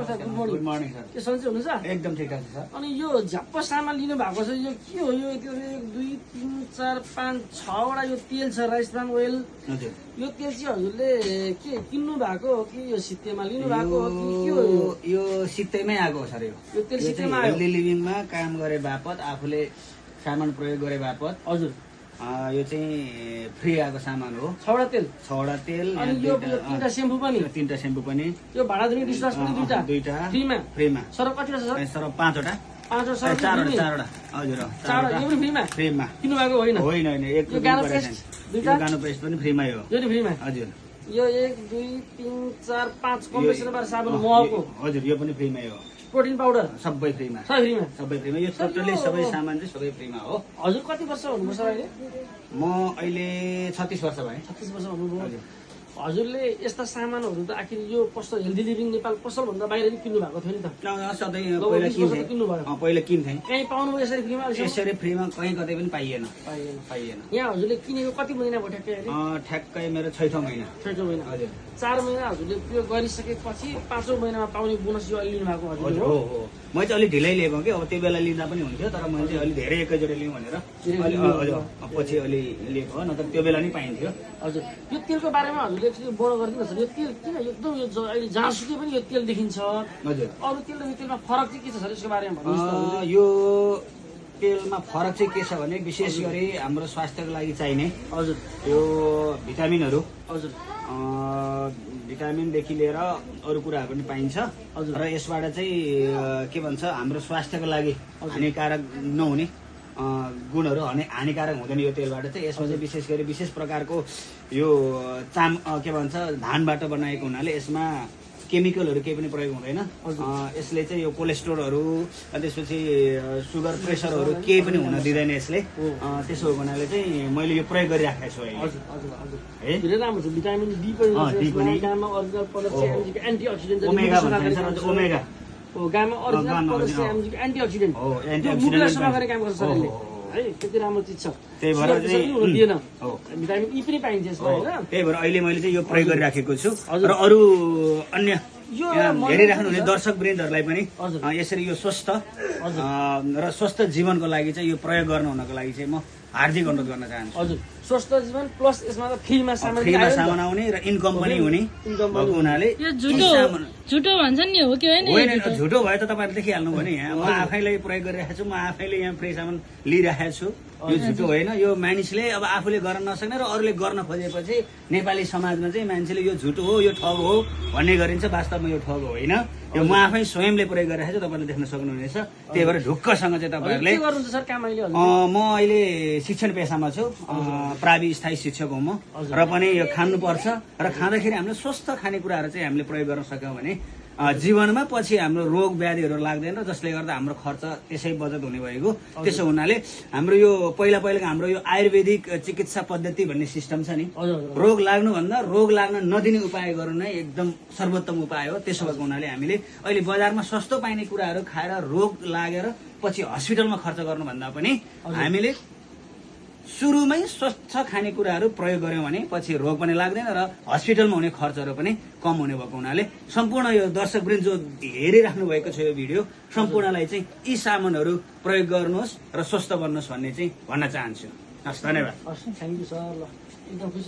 Sir good morning sir के सन्चै हुनुहुन्छ एकदम ठिकठाक छ सर। अनि यो झ्याप्प सामान लिनु भएको छ यो के हो यो 1 2 3 4 5 6 वटा यो तेल छ राजस्थान ओइल हजुर यो तेल चाहिँ हजुरले के किन्नु भएको हो कि यो सित्तेमा लिनु भएको हो कि के हो यो सित्तैमै आएको हो सर। यो तेल सित्तैमा आयो हेल्दी लिभिङमा काम गरे बापत आफूले सामान प्रयोग गरे बापत हजुर यो चाहिँ फ्री आएको सामान हो। 6 वटा तेल 6 वटा तेल अनि यो 3टा सेम्पू पनि 3टा सेम्पू पनि यो भाडा दिने डिस्वास पनि दुईटा फ्रीमा सर कति छ सर सर 5 वटा 5 वटा 4 वटा हजुर 4 वटा यो पनि फ्रीमा किन्नु भएको होइन होइन एक यो गानो पेस्ट दुईटा गानो पेस्ट पनि फ्रीमै हो यो नि फ्रीमा हजुर यो 1 2 3 4 5 कम्बिनेसन बार साबुन महको हजुर यो पनि फ्रीमै हो। प्रोटिन पाउडर सबै फ्रीमा सबै फ्रीमा यो टोटली सबै सामान चाहिँ सबै फ्रीमा हो। हजुर कति वर्ष हुनुपर्छ अहिले म अहिले 36 वर्ष भएँ। 36 वर्ष हुनुभयो हजुरले यस्ता सामानहरू त आखिर यो पसल हेल्दी लिभिङ नेपाल पसलभन्दा बाहिर पनि किन्नु भएको थियो नि त सधैँ पहिला किन्थेँ पहिला किन्थेँ कहीँ पाउनुभयो यसरी फ्रीमा यसरी फ्रीमा कहीँ कतै पनि पाइएन। यहाँ हजुरले किनेको कति महिना भयो ठ्याक्कै अहिले ठ्याक्कै मेरो 6औं महिना हजुर 4 महिना हजुरले प्रयोग गरिसकेपछि 5औं महिनामा पाउने बोनस यो अहिले लिनु भएको हजुर हो हो म चाहिँ अलिक ढिलै लिएको कि अब त्यो बेला लिँदा पनि हुन्थ्यो तर मैले चाहिँ अलिक धेरै एकैचोटि लिउँ भनेर पछि अलि लिएको हो नत्र त्यो बेला नि पाइन्थ्यो। हजुर यो तेलको बारेमा हजुरले एकचोटि बढो गरिदिनुहोस् यो तेल किन एकदम यो अहिले जहाँसुकै पनि यो तेल देखिन्छ हजुर अरू तेल र यो तेलमा फरक चाहिँ के छ सर यसको बारेमा भन्नुहोस् यो तेलमा फरक चाहिँ के छ भने विशेष गरी हाम्रो स्वास्थ्यको लागि चाहिने हजुर यो भिटामिनहरू हजुर भिटामिनदेखि लिएर अरू कुराहरू पनि पाइन्छ र यसबाट चाहिँ के भन्छ हाम्रो स्वास्थ्यको लागि हानिकारक नहुने गुणहरू हानिकारक हुँदैन यो तेलबाट चाहिँ। यसमा चाहिँ विशेष गरी विशेष प्रकारको यो के भन्छ धानबाट बनाएको हुनाले यसमा केमिकलहरू केही पनि प्रयोग हुँदैन। यसले चाहिँ यो कोलेस्ट्रोलहरू त्यसपछि सुगर प्रेसरहरू केही पनि हुन दिँदैन यसले। त्यसो हो हुनाले चाहिँ मैले यो प्रयोग गरिराखेको छु अहिले। धेरै राम्रो छ भिटामिन डी पनि gamma original plus antioxidant omega भन्छ ओमेगा हो गामा ओरिजिनल प्लस एन्टिअक्सिडेन्ट हो एन्टिअक्सिडेन्ट सफा गर्ने काम गर्छ सरले है त्यति राम्रो चिज छ। त्यही भएर चाहिँ दिएन भिटामिन ई पनि पाइन्छ यसमा हैन। त्यही भएर अहिले मैले चाहिँ यो प्रयोग गरिराखेको छु र अरू अन्य हेरिराख्नुहुने दर्शक वृन्दहरूलाई पनि यसरी यो स्वस्थ र स्वस्थ जीवनको लागि चाहिँ यो प्रयोग गर्नु हुनको लागि चाहिँ म हार्दिक अनुरोध गर्न चाहन्छु। हजुर स्वस्थ जीवन प्लस यसमा त फ्रीमा सामान आउने र इन्कम पनि हुने भएको हुनाले झुटो भन्छन् नि हो कि होइन झुटो भयो त तपाईँहरूले देखिहाल्नु भने यहाँ म आफैले प्रयोग गरिरहेको छु म आफैले यहाँ फ्री सामान लिइरहेको छु यो झुटो होइन। यो मानिसले अब आफूले गर्न नसक्ने र अरूले गर्न खोजेपछि नेपाली समाजमा चाहिँ मान्छेले यो झुटो हो यो ठग हो भन्ने गरिन्छ वास्तवमा यो ठग होइन। यो म आफै स्वयंले प्रयोग गरिरहेको छु तपाईँले देख्न सक्नुहुनेछ। त्यही भएर ढुक्कसँग चाहिँ तपाईँहरूले म अहिले शिक्षण पेसामा छु प्रावि स्थायी शिक्षक हो म र पनि यो खानुपर्छ र खाँदाखेरि हामीले स्वस्थ खानेकुराहरू चाहिँ हामीले प्रयोग गर्न सक्यौँ भने जीवनमा पछि हाम्रो रोग व्याधिहरू लाग्दैन र जसले गर्दा हाम्रो खर्च त्यसै बचत हुने भएको। त्यसो हुनाले हाम्रो यो पहिलाको हाम्रो यो आयुर्वेदिक चिकित्सा पद्धति भन्ने सिस्टम छ नि रोग लाग्नुभन्दा रोग लाग्न नदिने उपाय गर्नु नै एकदम सर्वोत्तम उपाय हो। त्यसो भएको हुनाले हामीले अहिले बजारमा सस्तो पाइने कुराहरू खाएर रोग लागेर पछि हस्पिटलमा खर्च गर्नुभन्दा पनि हामीले सुरुमै स्वच्छ खानेकुराहरू प्रयोग गर्यौँ भने पछि रोग पनि लाग्दैन र हस्पिटलमा हुने खर्चहरू पनि कम हुने भएको हुनाले सम्पूर्ण यो दर्शकवृन्द जो हेरिराख्नु भएको छ यो भिडियो सम्पूर्णलाई चाहिँ यी सामानहरू प्रयोग गर्नुहोस् र स्वस्थ बन्नुहोस् भन्ने चाहिँ भन्न चाहन्छु। हस् धन्यवाद। थ्याङ्क यू सर ल एकदम खुसी